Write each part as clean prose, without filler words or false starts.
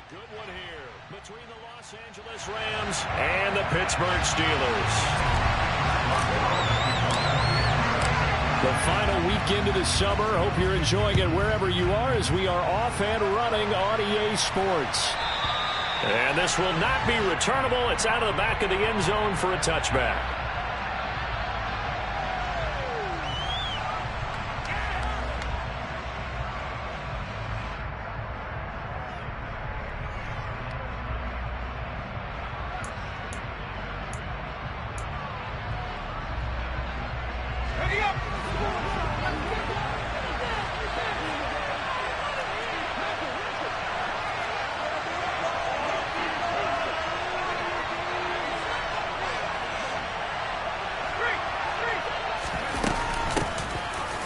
Good one here between the Los Angeles Rams and the Pittsburgh Steelers. The final weekend of the summer. Hope you're enjoying it wherever you are as we are off and running on EA Sports. And this will not be returnable. It's out of the back of the end zone for a touchback.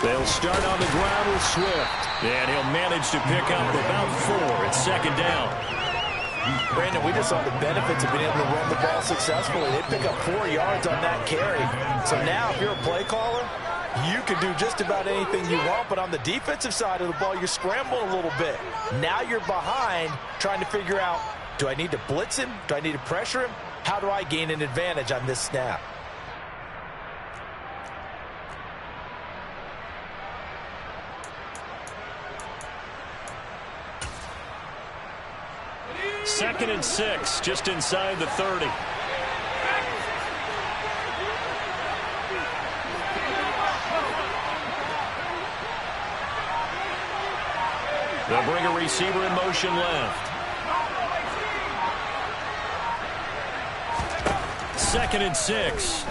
They'll start on the ground with Swift. And he'll manage to pick up about 4. It's second down. Brandon, we just saw the benefits of being able to run the ball successfully. They pick up 4 yards on that carry. So now if you're a play caller, you can do just about anything you want. But on the defensive side of the ball, you're scrambling a little bit. Now you're behind trying to figure out, do I need to blitz him? Do I need to pressure him? How do I gain an advantage on this snap? Second and 6, just inside the 30. They'll bring a receiver in motion left. Second and 6.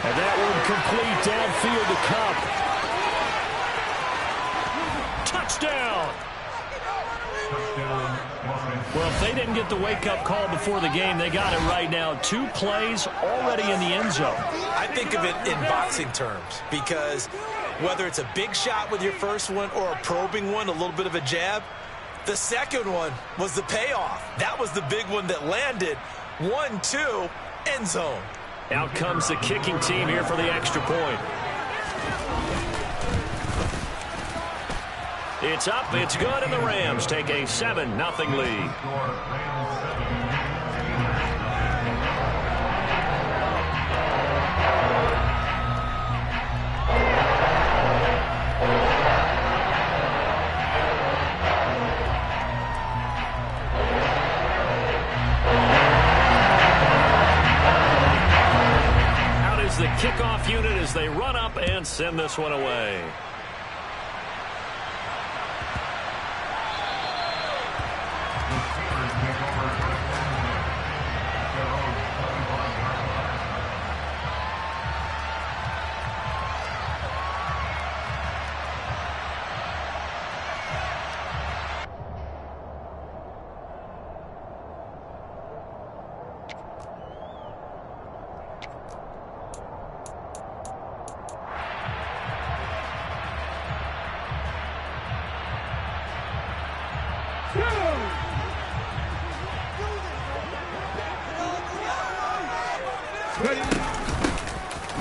And that one complete downfield to Cup. Touchdown! Well, if they didn't get the wake-up call before the game, they got it right now. 2 plays already in the end zone. I think of it in boxing terms because whether it's a big shot with your first one or a probing one, a little bit of a jab, the second one was the payoff. That was the big one that landed. 1-2, end zone. Out comes the kicking team here for the extra point. It's up, it's good, and the Rams take a 7-0 lead. Out is the kickoff unit as they run up and send this one away.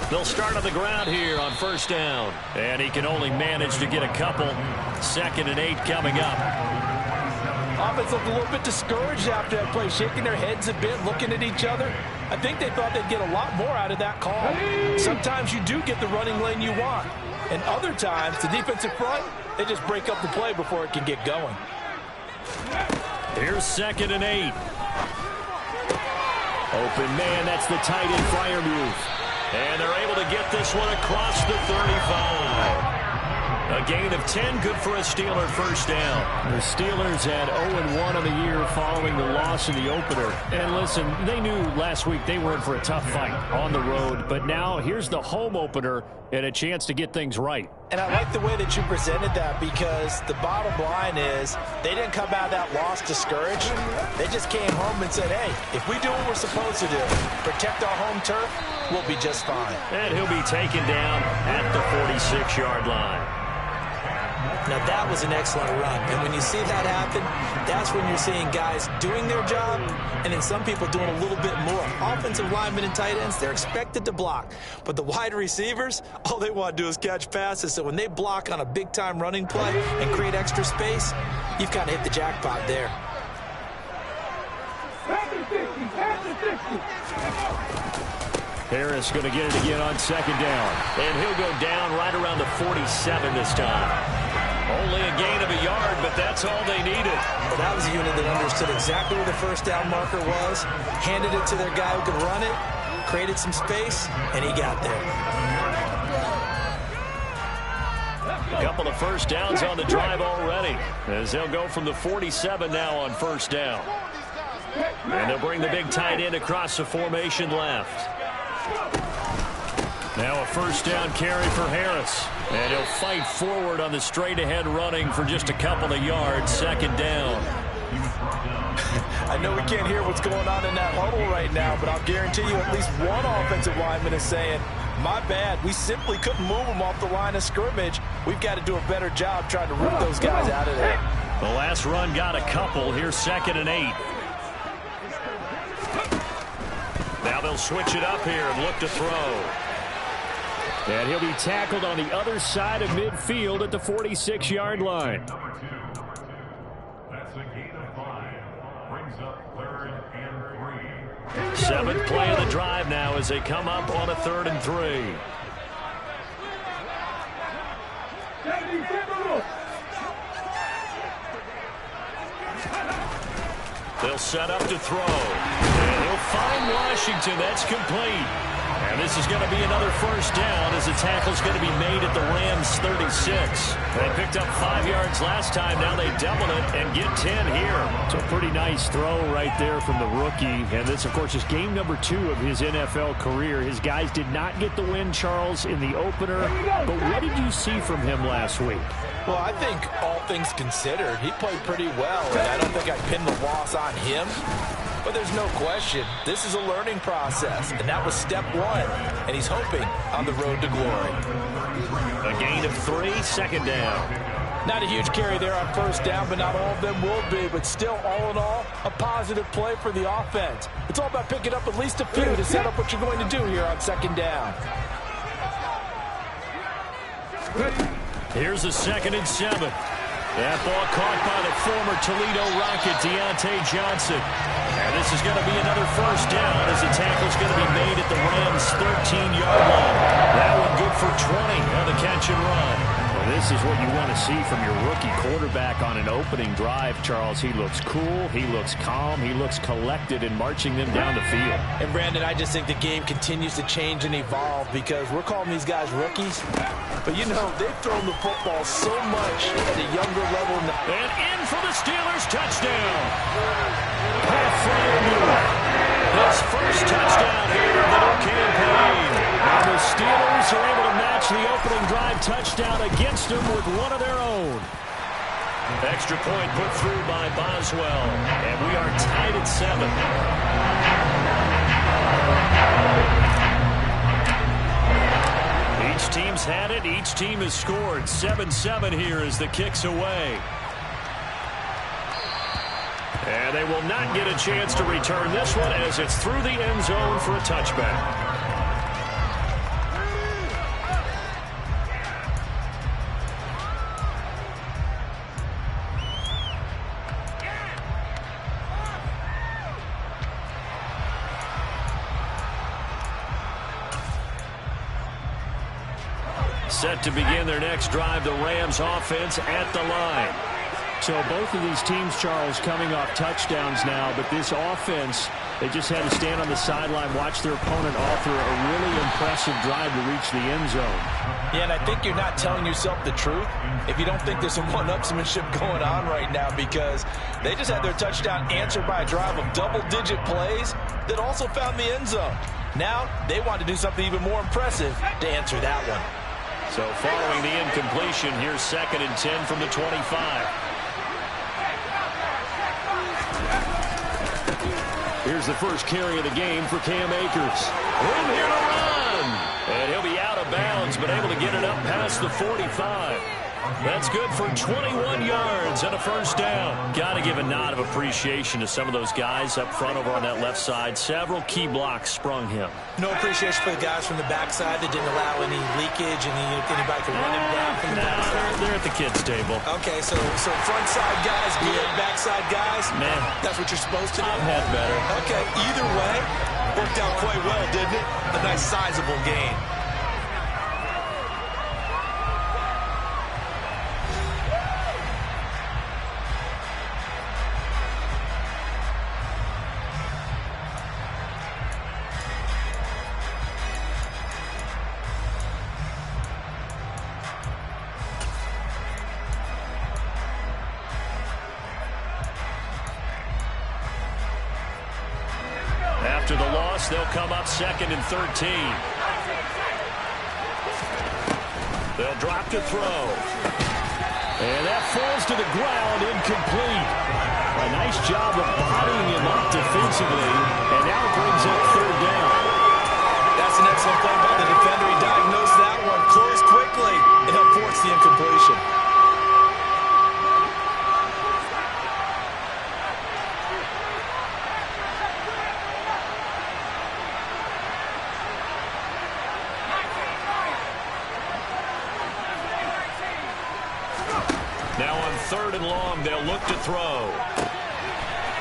They'll start on the ground here on first down. And he can only manage to get a couple. 2nd and 8 coming up. Offense looked a little bit discouraged after that play, shaking their heads a bit, looking at each other. I think they thought they'd get a lot more out of that call. Sometimes you do get the running lane you want. And other times, the defensive front, they just break up the play before it can get going. Here's 2nd and 8. Open man, that's the tight end fire move. And they're able to get this one across the 35. A gain of 10, good for a Steeler first down. The Steelers had 0-1 on the year following the loss in the opener. And listen, they knew last week they were in for a tough fight on the road. But now here's the home opener and a chance to get things right. And I like the way that you presented that because the bottom line is they didn't come out of that loss discouraged. They just came home and said, hey, if we do what we're supposed to do, protect our home turf, we'll be just fine. And he'll be taken down at the 46-yard line. Now, that was an excellent run. And when you see that happen, that's when you're seeing guys doing their job and then some people doing a little bit more. Offensive linemen and tight ends, they're expected to block. But the wide receivers, all they want to do is catch passes. So when they block on a big-time running play and create extra space, you've kind of hit the jackpot there. Harris going to get it again on second down. And he'll go down right around the 47 this time. Only a gain of a yard, but that's all they needed. Well, that was a unit that understood exactly where the first down marker was, handed it to their guy who could run it, created some space, and he got there. A couple of first downs on the drive already, as they'll go from the 47 now on first down. And they'll bring the big tight end across the formation left. Now a first down carry for Harris. And he'll fight forward on the straight-ahead running for just a couple of yards, second down. I know we can't hear what's going on in that huddle right now, but I'll guarantee you at least one offensive lineman is saying, my bad, we simply couldn't move them off the line of scrimmage. We've got to do a better job trying to root those guys out of there. The last run got a couple. Here's 2nd and 8. Now they'll switch it up here and look to throw. And he'll be tackled on the other side of midfield at the 46-yard line. That's a gain of 5. Brings up 3rd and 3. 7th play of the drive now as they come up on a 3rd and 3. They'll set up to throw. And he'll find Washington. That's complete. And this is going to be another first down as the tackle's going to be made at the Rams 36. They picked up 5 yards last time. Now they double it and get 10 here. So a pretty nice throw right there from the rookie. And this, of course, is game number 2 of his NFL career. His guys did not get the win, Charles, in the opener. But what did you see from him last week? Well, I think all things considered, he played pretty well. And I don't think I'd pin the loss on him. But there's no question, this is a learning process, and that was step 1, and he's hoping on the road to glory. A gain of 3, 2nd down. Not a huge carry there on first down, but not all of them will be. But still, all in all, a positive play for the offense. It's all about picking up at least a few to set up what you're going to do here on 2nd down. Here's a 2nd and 7. That ball caught by the former Toledo Rocket, Deontay Johnson. And this is going to be another first down as the tackle's going to be made at the Rams' 13-yard line. That one good for 20 on the catch and run. Well, this is what you want to see from your rookie quarterback on an opening drive, Charles. He looks cool, he looks calm, he looks collected in marching them down the field. And, Brandon, I just think the game continues to change and evolve because we're calling these guys rookies. But, you know, they've thrown the football so much at a younger level. And in for the Steelers, touchdown. His first touchdown here of the new campaign. And the Steelers are able to match the opening drive touchdown against them with one of their own. Extra point put through by Boswell. And we are tied at 7. Each team's had it. Each team has scored. 7-7 here as the kick's away. And they will not get a chance to return this one as it's through the end zone for a touchback. Set to begin their next drive, the Rams offense at the line. So both of these teams, Charles, coming off touchdowns now, but this offense, they just had to stand on the sideline, watch their opponent offer a really impressive drive to reach the end zone. Yeah, and I think you're not telling yourself the truth if you don't think there's some one-upsmanship going on right now because they just had their touchdown answered by a drive of double-digit plays that also found the end zone. Now they want to do something even more impressive to answer that one. So following the incompletion, here's 2nd and 10 from the 25. Here's the first carry of the game for Cam Akers. Room here to run. And he'll be out of bounds, but able to get it up past the 45. That's good for 21 yards and a first down. Got to give a nod of appreciation to some of those guys up front over on that left side. Several key blocks sprung him. No appreciation for the guys from the backside that didn't allow any leakage and anybody could run him down from the backside. They're at the kids' table. Okay, so front side guys, good, backside guys. Man, that's what you're supposed to do. I've had better. Okay, either way, worked out quite well, didn't it? A nice sizable gain. After the loss, they'll come up 2nd and 13. They'll drop to throw. And that falls to the ground, incomplete. A nice job of bodying him up defensively, and now it brings up 3rd down. That's an excellent play by the defender. He diagnosed that one, closed quickly, and helped force the incompletion. Now on 3rd and long, they'll look to throw.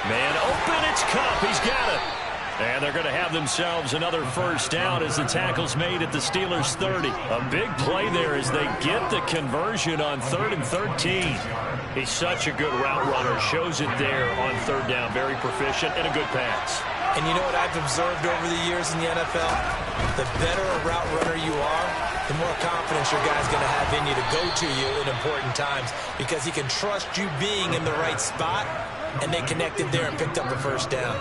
Man open, it's Cup. He's got it. And they're going to have themselves another first down as the tackle's made at the Steelers' 30. A big play there as they get the conversion on 3rd and 13. He's such a good route runner. Shows it there on 3rd down. Very proficient and a good pass. And you know what I've observed over the years in the NFL? The better a route runner you are, the more confidence your guy's going to have in you to go to you in important times because he can trust you being in the right spot, and they connected there and picked up the first down.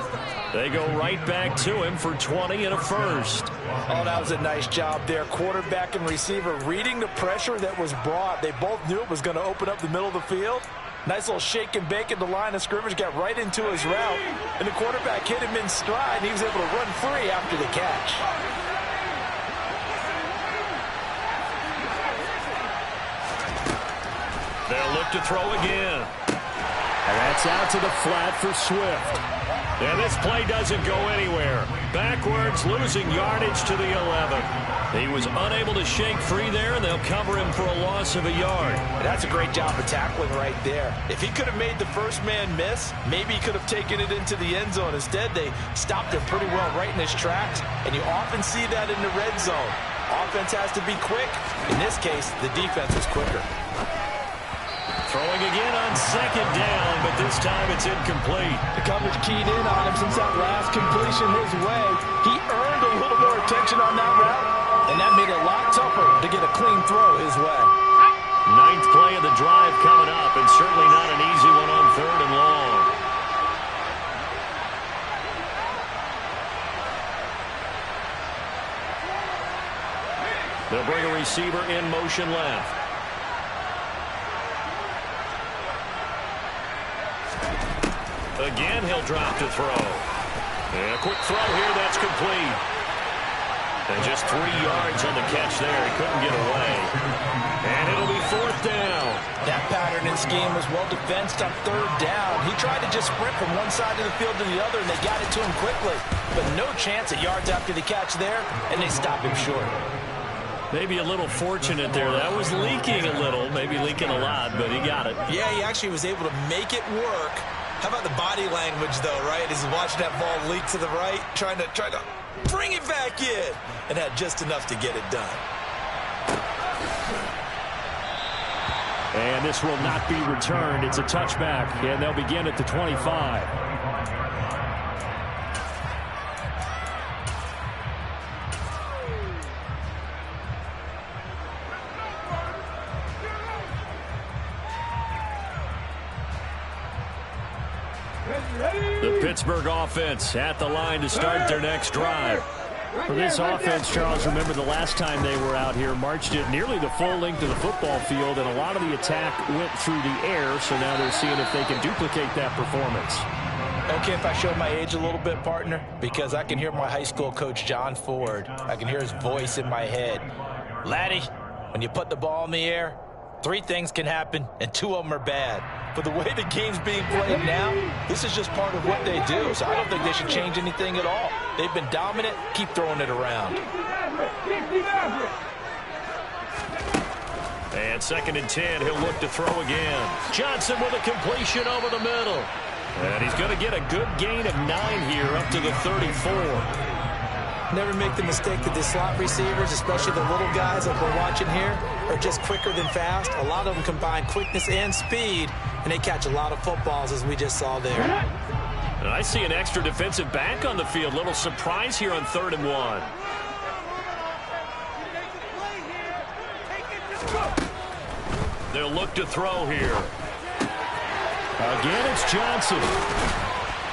They go right back to him for 20 and a first. Oh, that was a nice job there. Quarterback and receiver reading the pressure that was brought. They both knew it was going to open up the middle of the field. Nice little shake and bake at the line of scrimmage, got right into his route, and the quarterback hit him in stride, and he was able to run free after the catch. They'll look to throw again. And that's out to the flat for Swift. And this play doesn't go anywhere. Backwards, losing yardage to the 11. He was unable to shake free there, and they'll cover him for a loss of a yard. That's a great job of tackling right there. If he could have made the first man miss, maybe he could have taken it into the end zone. Instead, they stopped him pretty well right in his tracks, and you often see that in the red zone. Offense has to be quick. In this case, the defense was quicker. Throwing again on 2nd down, but this time it's incomplete. The coverage keyed in on him since that last completion his way. He earned a little more attention on that route, and that made it a lot tougher to get a clean throw his way. 9th play of the drive coming up, and certainly not an easy one on 3rd and long. They'll bring a receiver in motion left. Again, he'll drop to throw. And a quick throw here, that's complete. And just 3 yards on the catch there. He couldn't get away. And it'll be 4th down. That pattern and scheme was well defensed on 3rd down. He tried to just sprint from one side of the field to the other, and they got it to him quickly. But no chance at yards after the catch there, and they stopped him short. Maybe a little fortunate there. That was leaking a little, maybe leaking a lot, but he got it. Yeah, he actually was able to make it work. How about the body language, though, right? As he's watching that ball leak to the right, trying to bring it back in, and had just enough to get it done. And this will not be returned. It's a touchback, and they'll begin at the 25. The Pittsburgh offense at the line to start their next drive. For this offense, Charles, remember the last time they were out here, marched it nearly the full length of the football field, and a lot of the attack went through the air, so now they're seeing if they can duplicate that performance. Okay, if I show my age a little bit, partner, because I can hear my high school coach, John Ford. I can hear his voice in my head. Laddie, when you put the ball in the air, Three things can happen, and two of them are bad. But the way the game's being played now, this is just part of what they do. So I don't think they should change anything at all. They've been dominant. Keep throwing it around. And 2nd and 10, he'll look to throw again. Johnson with a completion over the middle. And he's going to get a good gain of 9 here up to the 34. Never make the mistake that the slot receivers, especially the little guys like we're watching here, are just quicker than fast. A lot of them combine quickness and speed, and they catch a lot of footballs, as we just saw there. And I see an extra defensive back on the field. Little surprise here on 3rd and 1. They'll look to throw here. Again, it's Johnson.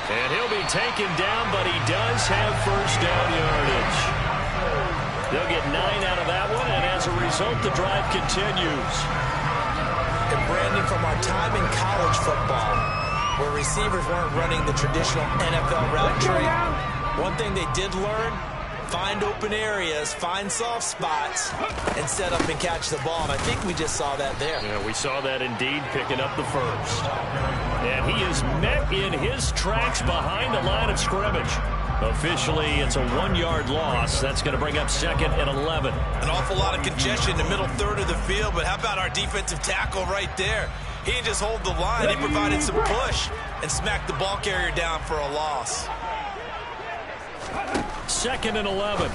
And he'll be taken down, but he does have first down yardage. They'll get 9 out of that one, and as a result, the drive continues. And Brandon, from our time in college football, where receivers weren't running the traditional NFL route tree, one thing they did learn, find open areas, find soft spots, and set up and catch the ball. And I think we just saw that there. Yeah, we saw that indeed, picking up the first. And he is met in his tracks behind the line of scrimmage. Officially, it's a 1-yard loss. That's going to bring up 2nd and 11. An awful lot of congestion in the middle third of the field, but how about our defensive tackle right there? He didn't just hold the line. He provided some push and smacked the ball carrier down for a loss. 2nd and 11.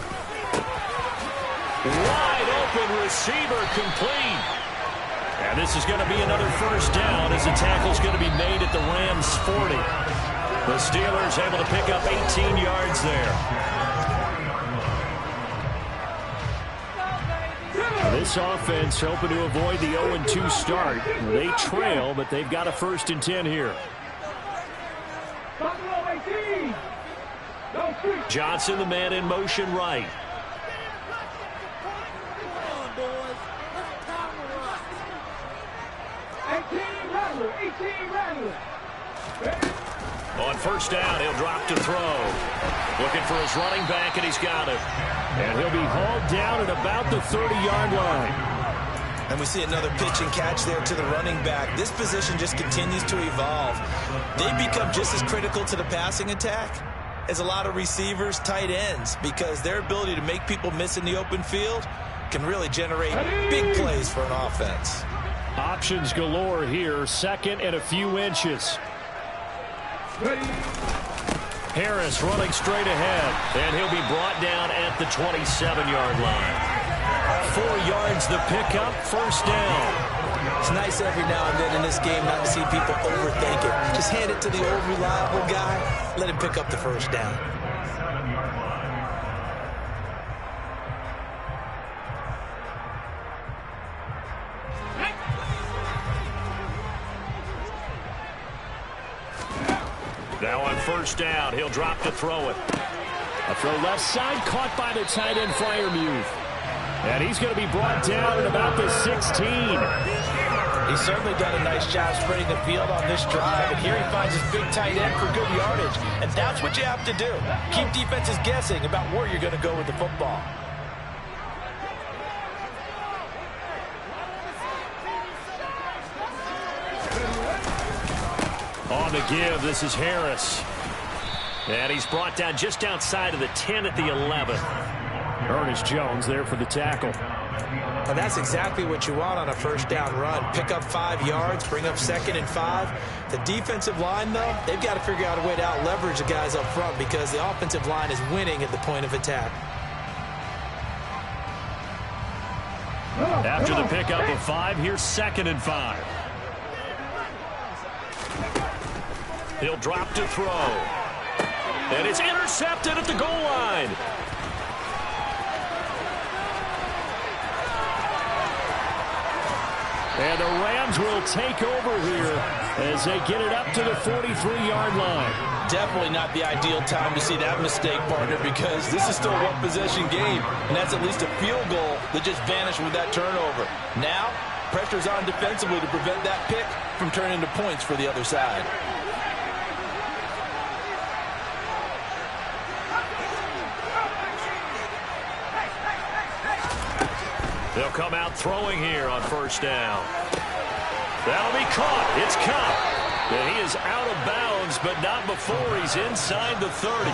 Wide open receiver complete. And this is going to be another first down as the tackle's going to be made at the Rams' 40. The Steelers able to pick up 18 yards there. This offense hoping to avoid the 0-2 start. They trail, but they've got a 1st and 10 here. Johnson, the man in motion right. On first down, he'll drop to throw. Looking for his running back, and he's got him. And he'll be hauled down at about the 30-yard line. And we see another pitch and catch there to the running back. This position just continues to evolve. They become just as critical to the passing attack as a lot of receivers, tight ends, because their ability to make people miss in the open field can really generate big plays for an offense. Options galore here, 2nd and a few inches. Harris running straight ahead, and he'll be brought down at the 27-yard line. 4 yards the pickup, first down. It's nice every now and then in this game not to see people overthink it. Just hand it to the old reliable guy, let him pick up the first down. Now on first down, he'll drop to throw it. A throw left side, caught by the tight end Freiermuth. And he's going to be brought down at about the 16. He's certainly done a nice job spreading the field on this drive. And here he finds his big tight end for good yardage. And that's what you have to do. Keep defenses guessing about where you're going to go with the football. On the give, this is Harris. And he's brought down just outside of the 10 at the 11. Ernest Jones there for the tackle. Well, that's exactly what you want on a first down run. Pick up 5 yards, bring up 2nd and 5. The defensive line, though, they've got to figure out a way to out-leverage the guys up front because the offensive line is winning at the point of attack. After the pickup of 5, here's 2nd and 5. He'll drop to throw. And it's intercepted at the goal line. And the Rams will take over here as they get it up to the 43-yard line. Definitely not the ideal time to see that mistake, partner, because this is still a one-possession game, and that's at least a field goal that just vanished with that turnover. Now, pressure's on defensively to prevent that pick from turning into points for the other side. They'll come out throwing here on first down. That'll be caught. It's Cup. And he is out of bounds, but not before he's inside the 30.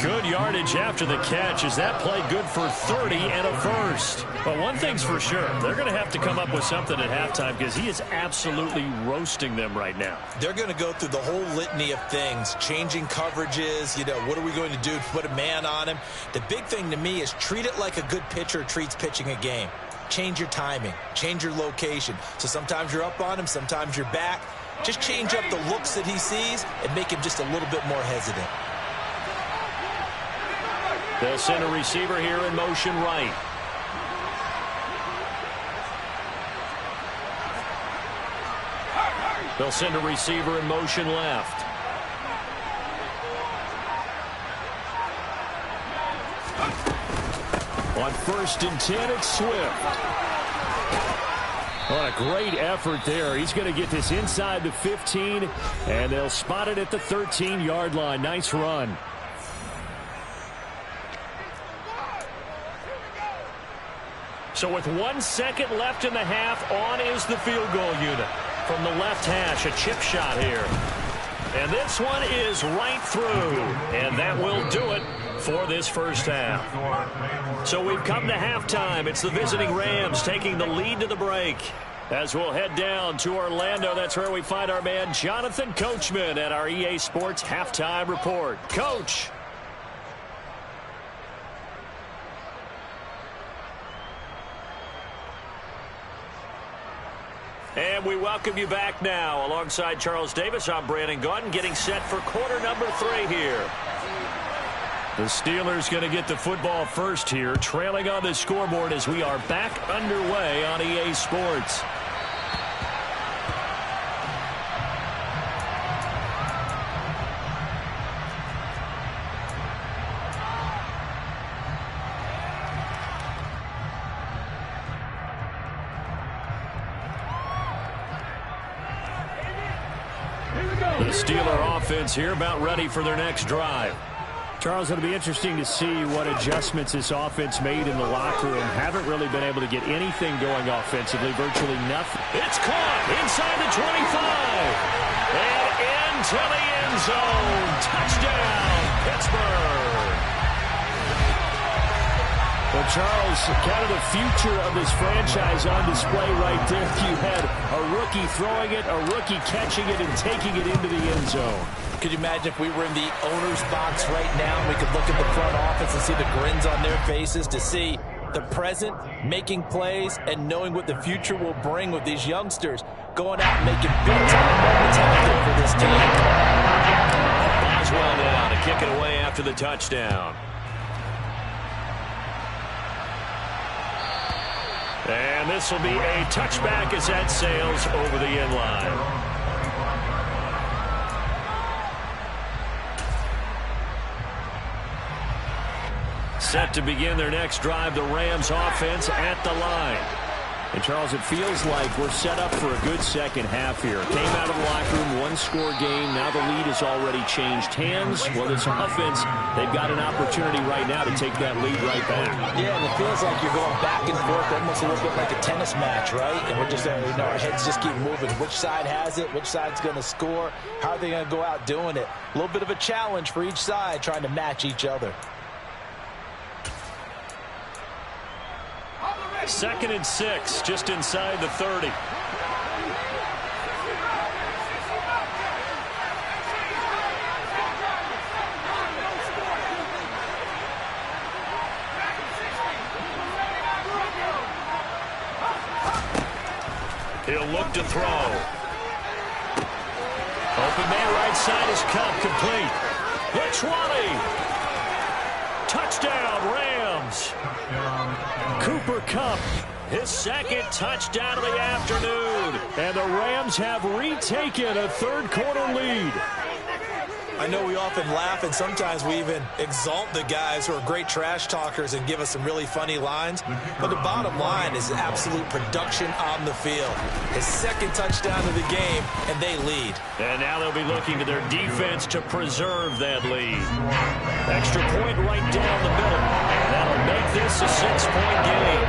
Good yardage after the catch. Is that play good for 30 and a first? But one thing's for sure, they're going to have to come up with something at halftime because he is absolutely roasting them right now. They're going to go through the whole litany of things, changing coverages, what are we going to do to put a man on him? The big thing to me is treat it like a good pitcher treats pitching a game. Change your timing, change your location. So sometimes you're up on him, sometimes you're back. Just change up the looks that he sees and make him just a little bit more hesitant. They'll send a receiver here in motion right. They'll send a receiver in motion left. On 1st and 10, it's Swift. What a great effort there. He's going to get this inside the 15, and they'll spot it at the 13-yard line. Nice run. So with 1 second left in the half, on is the field goal unit. From the left hash, a chip shot here. And this one is right through. And that will do it for this first half. So we've come to halftime. It's the visiting Rams taking the lead to the break. As we'll head down to Orlando, that's where we find our man Jonathan Coachman at our EA Sports Halftime Report. Coach. And we welcome you back now. Alongside Charles Davis, I'm Brandon Gaudin, getting set for quarter number 3 here. The Steelers going to get the football first here, trailing on the scoreboard as we are back underway on EA Sports. The Steeler offense here about ready for their next drive. Charles, it'll be interesting to see what adjustments this offense made in the locker room. Haven't really been able to get anything going offensively, virtually nothing. It's caught inside the 25 and into the end zone. Touchdown, Pittsburgh. Well, Charles, kind of the future of this franchise on display right there. You had a rookie throwing it, a rookie catching it, and taking it into the end zone. Could you imagine if we were in the owner's box right now and we could look at the front office and see the grins on their faces to see the present, making plays, and knowing what the future will bring with these youngsters going out and making big time moments happen for this team. Boswell now to kick it away after the touchdown. And this will be a touchback as that sails over the end line. Set to begin their next drive, the Rams offense at the line. And, Charles, it feels like we're set up for a good second half here. Came out of the locker room, one-score game. Now the lead has already changed hands. Well, this offense, they've got an opportunity right now to take that lead right back. Yeah, and it feels like you're going back and forth, almost a little bit like a tennis match, right? And we're just, our heads just keep moving. Which side has it? Which side's going to score? How are they going to go out doing it? A little bit of a challenge for each side, trying to match each other. 2nd and 6, just inside the 30. He'll look to throw. Open man right side is Cup, complete. The 20. Touchdown, Rams. Cooper Kupp, his second touchdown of the afternoon. And the Rams have retaken a third-quarter lead. I know we often laugh, and sometimes we even exalt the guys who are great trash talkers and give us some really funny lines. But the bottom line is absolute production on the field. His second touchdown of the game, and they lead. And now they'll be looking to their defense to preserve that lead. Extra point right down the middle. And that'll make this a 6-point game.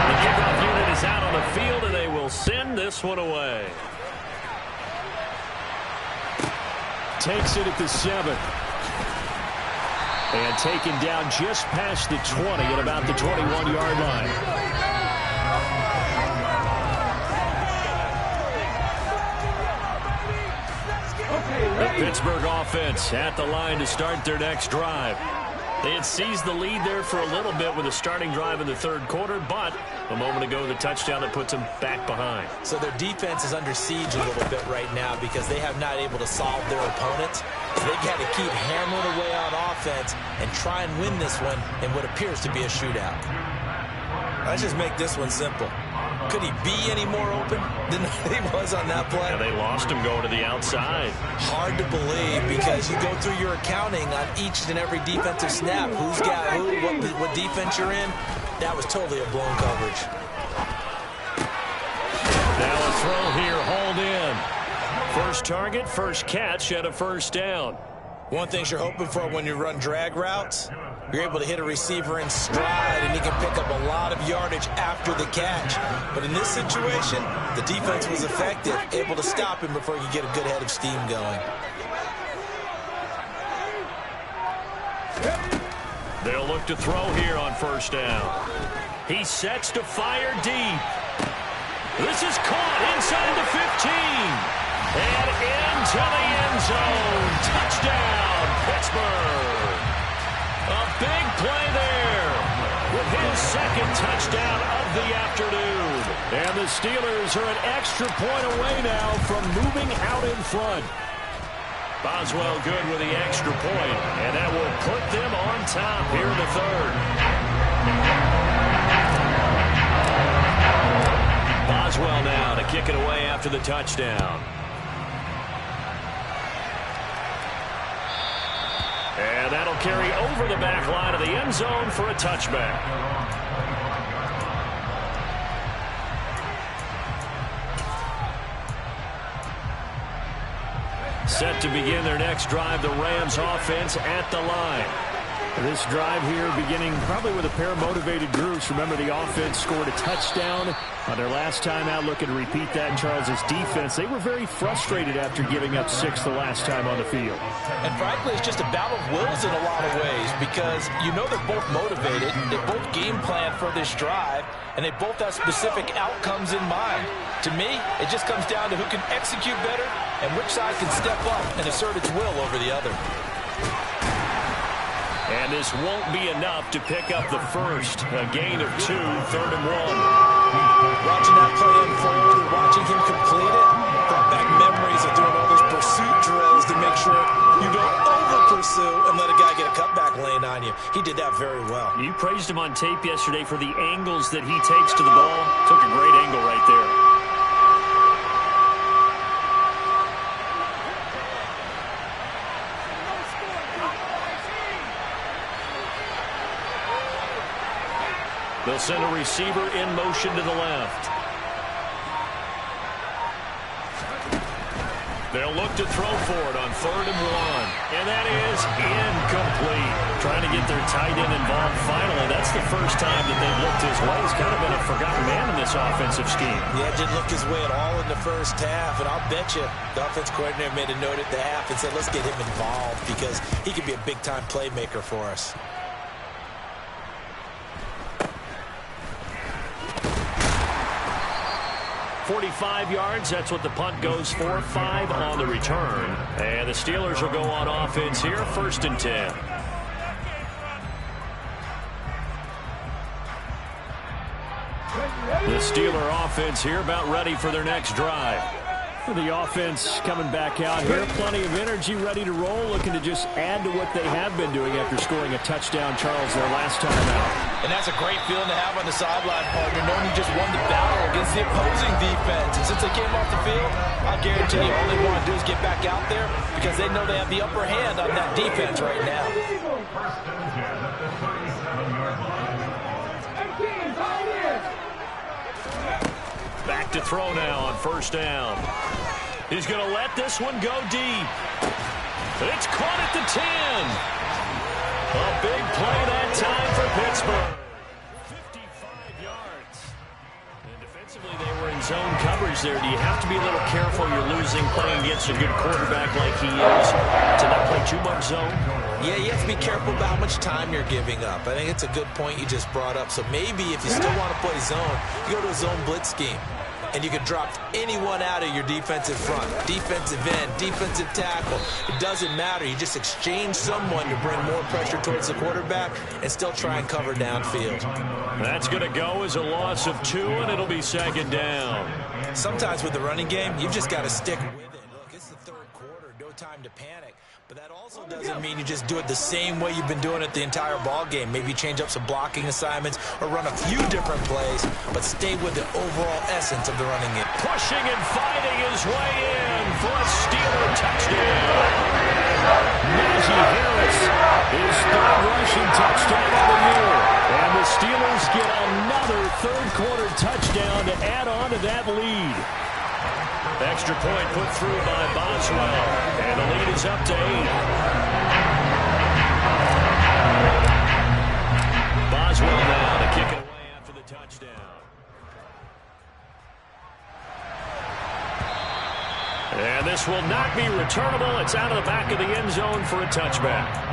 The kickoff unit is out on the field, and they will send this one away. Takes it at the 7. And taken down just past the 20 at about the 21-yard line. The Pittsburgh offense at the line to start their next drive. They had seized the lead there for a little bit with a starting drive in the third quarter, but a moment ago the touchdown that puts them back behind. So their defense is under siege a little bit right now because they have not able to solve their opponents. So they got to keep hammering away on offense and try and win this one in what appears to be a shootout. Let's just make this one simple. Could he be any more open than he was on that play? Yeah, they lost him going to the outside. Hard to believe because you go through your accounting on each and every defensive snap. Who's got who, what defense you're in. That was totally a blown coverage. Now a throw here, hauled in. First target, first catch at a first down. One thing you're hoping for when you run drag routes, you're able to hit a receiver in stride, and he can pick up a lot of yardage after the catch. But in this situation, the defense was effective, able to stop him before he could get a good head of steam going. They'll look to throw here on first down. He sets to fire deep. This is caught inside the 15. And into the end zone. Touchdown, Pittsburgh. A big play there with his second touchdown of the afternoon. And the Steelers are an extra point away now from moving out in front. Boswell good with the extra point, and that will put them on top here in the third. Boswell now to kick it away after the touchdown. And that'll carry over the back line of the end zone for a touchback. Set to begin their next drive, the Rams offense at the line. This drive here beginning probably with a pair of motivated groups. Remember, the offense scored a touchdown on their last time out. Looking to repeat that in Charles's defense. They were very frustrated after giving up 6 the last time on the field. And frankly, it's just a battle of wills in a lot of ways because you know they're both motivated. They both game plan for this drive, and they both have specific outcomes in mind. To me, it just comes down to who can execute better and which side can step up and assert its will over the other. And this won't be enough to pick up the first. A gain of 2, 3rd and 1. Watching that play unfold and watching him complete it brought back memories of doing all those pursuit drills to make sure you don't over-pursue and let a guy get a cutback lane on you. He did that very well. You praised him on tape yesterday for the angles that he takes to the ball. Took a great angle right there. They'll send a receiver in motion to the left. They'll look to throw for it on 3rd and 1. And that is incomplete. Trying to get their tight end involved finally. That's the first time that they've looked his way. He's kind of been a forgotten man in this offensive scheme. Yeah, didn't look his way at all in the first half. And I'll bet you the offense coordinator made a note at the half and said, let's get him involved because he could be a big-time playmaker for us. 45 yards, that's what the punt goes for. 5 on the return. And the Steelers will go on offense here, 1st and 10. The Steeler offense here about ready for their next drive. The offense coming back out here. Plenty of energy, ready to roll, looking to just add to what they have been doing after scoring a touchdown, Charles, their last time out. And that's a great feeling to have on the sideline, partner, knowing you just won the battle against the opposing defense. And since they came off the field, I guarantee you all they want to do is get back out there because they know they have the upper hand on that defense right now. Back to throw now on 1st down. He's going to let this one go deep. It's caught at the 10. A big play that time for Pittsburgh. 55 zone coverage there. Do you have to be a little careful you're losing playing against a good quarterback like he is to not play too much zone? Yeah, you have to be careful about how much time you're giving up. I think it's a good point you just brought up. So maybe if you still want to play zone, you go to a zone blitz scheme. And you can drop anyone out of your defensive front, defensive end, defensive tackle. It doesn't matter. You just exchange someone to bring more pressure towards the quarterback and still try and cover downfield. That's going to go as a loss of 2, and it'll be second down. Sometimes with the running game, you've just got to stick with it. Look, it's the third quarter. No time to panic. But that also doesn't mean you just do it the same way you've been doing it the entire ball game. Maybe change up some blocking assignments or run a few different plays, but stay with the overall essence of the running game. Pushing and fighting his way in for a Steeler touchdown. Najee Harris, his third rushing touchdown of the year. And the Steelers get another third-quarter touchdown to add on to that lead. Extra point put through by Boswell, and the lead is up to 8. Boswell now to kick it away after the touchdown. And this will not be returnable. It's out of the back of the end zone for a touchback.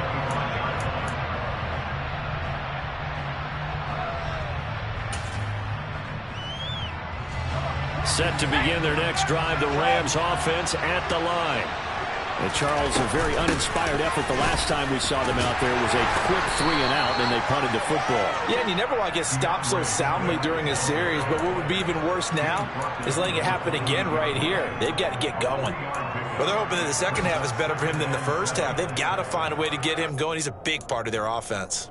Set to begin their next drive, the Rams offense at the line. And Charles, a very uninspired effort the last time we saw them out there was a quick 3-and-out, and they punted the football. Yeah, and you never want to get stopped so soundly during a series, but what would be even worse now is letting it happen again right here. They've got to get going. Well, they're hoping that the second half is better for him than the first half. They've got to find a way to get him going. He's a big part of their offense.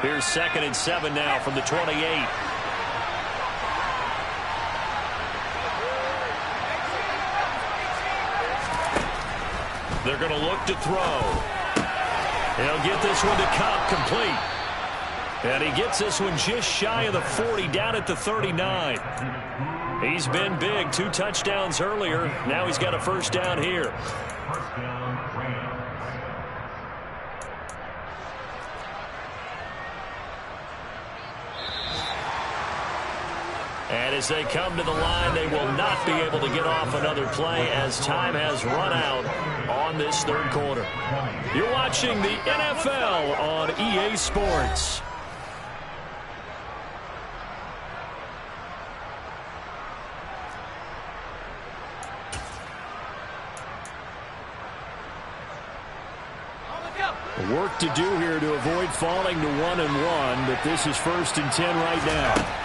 Here's 2nd and 7 now from the 28. They're going to look to throw. He'll get this one to Cup, complete. And he gets this one just shy of the 40, down at the 39. He's been big, 2 touchdowns earlier. Now he's got a first down here. First down, Rams. And as they come to the line, they will not be able to get off another play as time has run out on this third quarter. You're watching the NFL on EA Sports. Work to do here to avoid falling to 1-1, but this is 1st and 10 right now.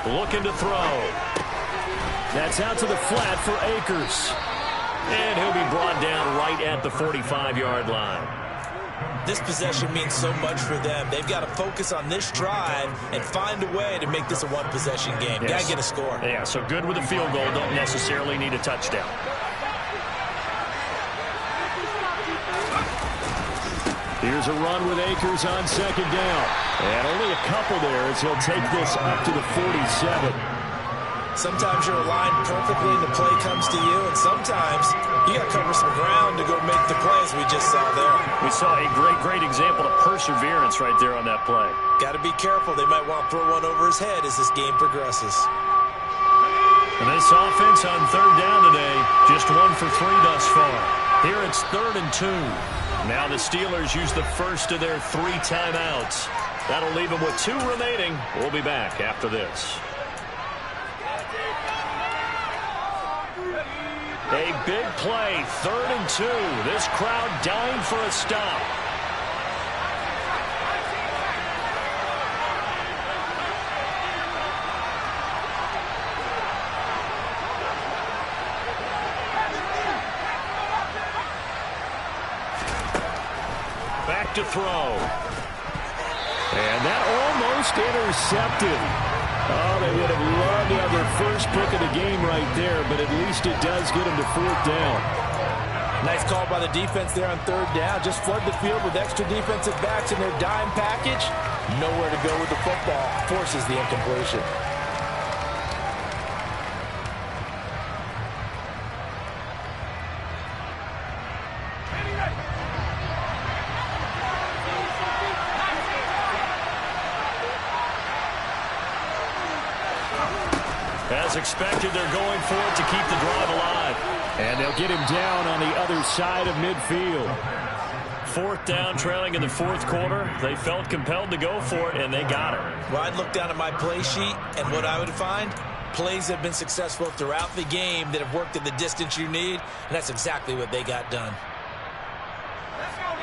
Looking to throw. That's out to the flat for Akers. And he'll be brought down right at the 45-yard line. This possession means so much for them. They've got to focus on this drive and find a way to make this a one-possession game. Yes. Got to get a score. Yeah, so good with a field goal. Don't necessarily need a touchdown. Here's a run with Akers on 2nd down. And only a couple there as he'll take this up to the 47. Sometimes you're aligned perfectly and the play comes to you, and sometimes you got to cover some ground to go make the plays we just saw there. We saw a great example of perseverance right there on that play. Got to be careful. They might want to throw one over his head as this game progresses. And this offense on 3rd down today, just 1 for 3 thus far. Here it's 3rd and 2. Now the Steelers use the first of their 3 timeouts. That'll leave them with 2 remaining. We'll be back after this. A big play, 3rd and 2. This crowd dying for a stop. Back to throw. And that almost intercepted. Oh, they would have loved to have their first pick of the game right there, but at least it does get them to 4th down. Nice call by the defense there on 3rd down. Just flood the field with extra defensive backs in their dime package. Nowhere to go with the football. Forces the incompletion. As expected, they're going for it to keep the drive alive. And they'll get him down on the other side of midfield. Fourth down, trailing in the fourth quarter. They felt compelled to go for it, and they got it. Well, I'd look down at my play sheet, and what I would find, plays have been successful throughout the game that have worked in the distance you need, and that's exactly what they got done.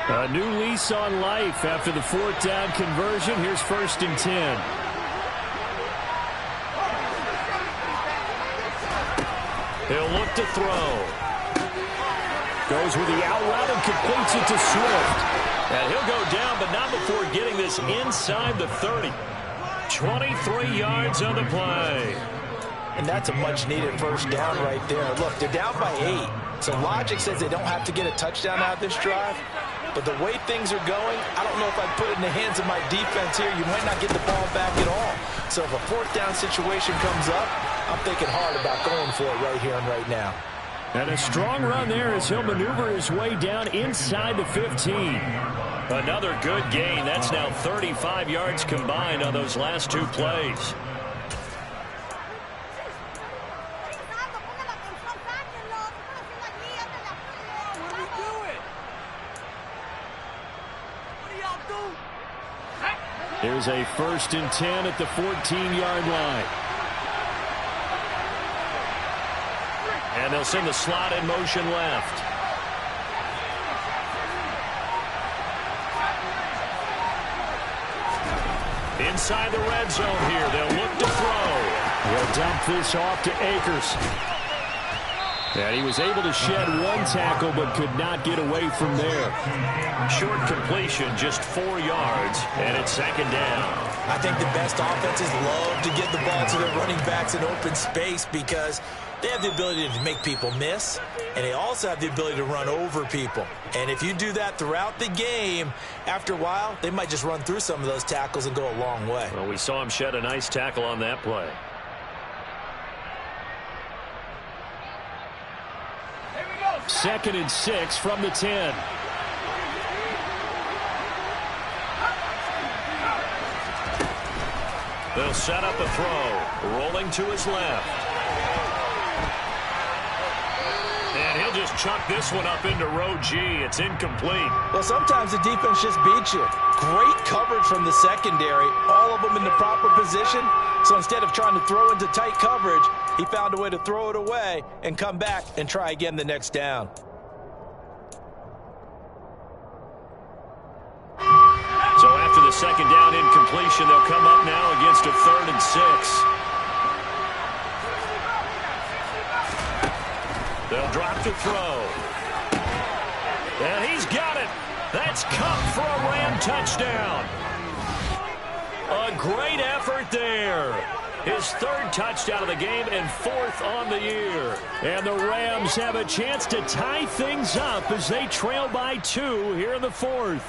A new lease on life after the fourth down conversion. Here's 1st and 10. He'll look to throw. Goes with the out route and completes it to Swift. And he'll go down, but not before getting this inside the 30. 23 yards on the play. And that's a much-needed first down right there. Look, they're down by 8. So logic says they don't have to get a touchdown out of this drive. But the way things are going, I don't know if I'd put it in the hands of my defense here. You might not get the ball back at all. So if a fourth down situation comes up, I'm thinking hard about going for it right here and right now. And a strong run there as he'll maneuver his way down inside the 15. Another good gain. That's now 35 yards combined on those last 2 plays. Here's a 1st and 10 at the 14-yard line. And they'll send the slot in motion left. Inside the red zone here. They'll look to throw. He'll dump this off to Akers. And he was able to shed 1 tackle but could not get away from there. Short completion, just 4 yards, and it's 2nd down. I think the best offenses love to get the ball to their running backs in open space because they have the ability to make people miss, and they also have the ability to run over people. And if you do that throughout the game, after a while, they might just run through some of those tackles and go a long way. Well, we saw him shed a nice tackle on that play. Here we go. 2nd and 6 from the 10. They'll set up a throw. Rolling to his left. And he'll just chuck this one up into row G. It's incomplete. Well, sometimes the defense just beats you. Great coverage from the secondary. All of them in the proper position. So instead of trying to throw into tight coverage, he found a way to throw it away and come back and try again the next down. So after the 2nd down incompletion, they'll come up now against a 3rd and 6. They'll drop to throw. And he's got it. That's Cup for a Ram touchdown. A great effort there. His 3rd touchdown of the game and 4th on the year. And the Rams have a chance to tie things up as they trail by 2 here in the 4th.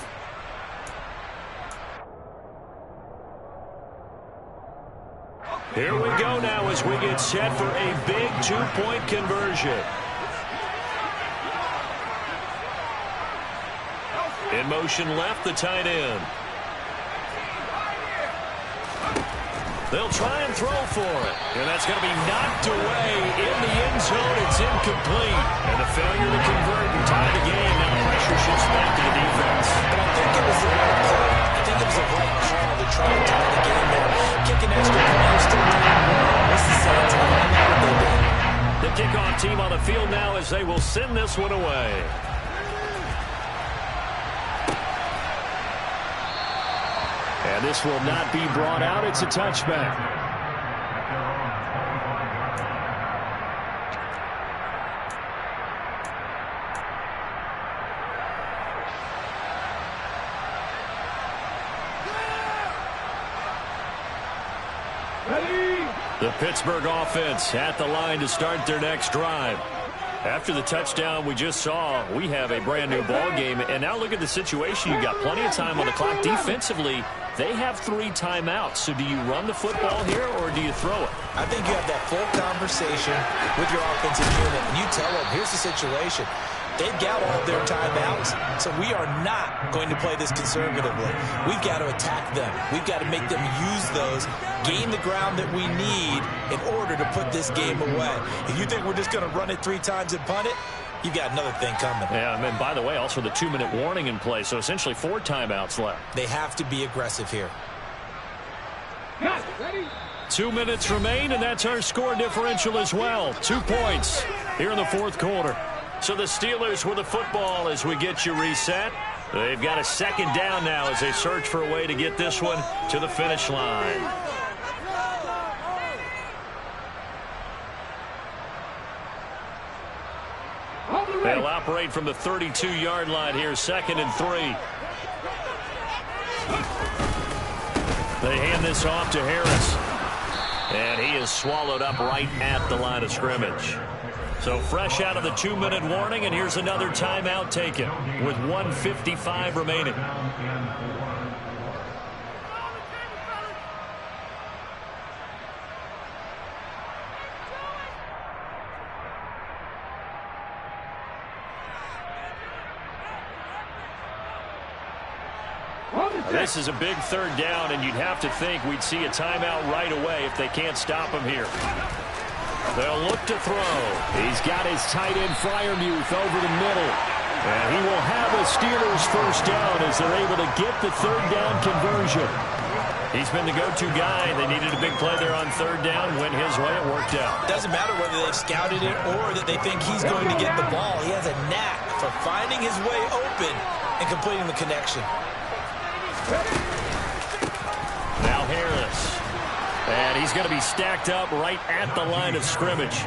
Here we go now as we get set for a big 2-point conversion. In motion left, the tight end. They'll try and throw for it. And that's going to be knocked away in the end zone. It's incomplete. And the failure to convert and tie the game. Now pressure shifts back to the defense. But I think it was the right play. I think it was the right call to try and tie the game there. Kick an extra point, still what's the same time? The kickoff team on the field now as they will send this one away. And this will not be brought out. It's a touchback. The Pittsburgh offense at the line to start their next drive. After the touchdown we just saw, we have a brand new ball game. And now look at the situation. You've got plenty of time on the clock. Defensively, they have 3 timeouts. So do you run the football here or do you throw it? I think you have that full conversation with your offensive unit. And you tell them, here's the situation. They've got all of their timeouts, so we are not going to play this conservatively. We've got to attack them. We've got to make them use those gain the ground that we need in order to put this game away. If you think we're just going to run it 3 times and punt it, you've got another thing coming. Yeah, and by the way, also the 2-minute warning in play, so essentially 4 timeouts left. They have to be aggressive here. 2 minutes remain, and that's our score differential as well. 2 points here in the fourth quarter. So the Steelers with the football as we get you reset. They've got a second down now as they search for a way to get this one to the finish line. They'll operate from the 32-yard line here, 2nd and 3. They hand this off to Harris. And he is swallowed up right at the line of scrimmage. So fresh out of the 2-minute warning, and here's another timeout taken with 1:55 remaining. This is a big 3rd down, and you'd have to think we'd see a timeout right away if they can't stop him here. They'll look to throw. He's got his tight end Freiermuth over the middle. And he will have a Steelers first down as they're able to get the 3rd down conversion. He's been the go-to guy. They needed a big play there on 3rd down. Went his way. It worked out. Doesn't matter whether they've scouted it or that they think he's going to get the ball. He has a knack for finding his way open and completing the connection. Now Harris. And he's going to be stacked up right at the line of scrimmage.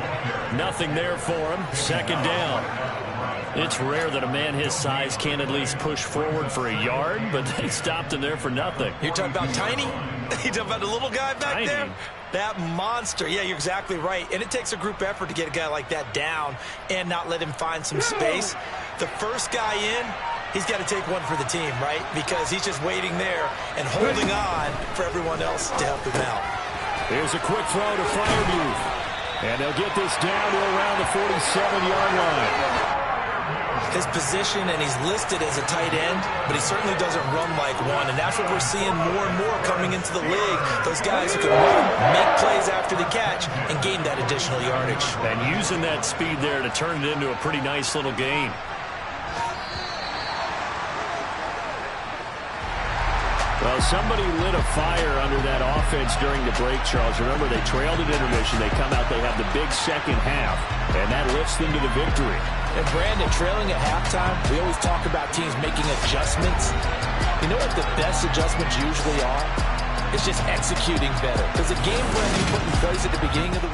Nothing there for him. 2nd down. It's rare that a man his size can't at least push forward for a yard, but they stopped him there for nothing. You're talking about tiny? You're talking about the little guy back Tiny. there? That monster. Yeah, you're exactly right. And it takes a group effort to get a guy like that down and not let him find some space. The first guy in, he's got to take one for the team, right? Because he's just waiting there and holding on for everyone else to help him out. Here's a quick throw to Freiermuth. And they'll get this down to around the 47-yard line. His position, and he's listed as a tight end, but he certainly doesn't run like one. And that's what we're seeing more and more coming into the league. Those guys who can run, make plays after the catch, and gain that additional yardage. And using that speed there to turn it into a pretty nice little game. Well, somebody lit a fire under that offense during the break, Charles. Remember, they trailed at intermission. They come out, they have the big second half, and that lifts them to the victory. And, Brandon, trailing at halftime, we always talk about teams making adjustments. You know what the best adjustments usually are? It's just executing better. Because the game plan you put in place at the beginning of the week,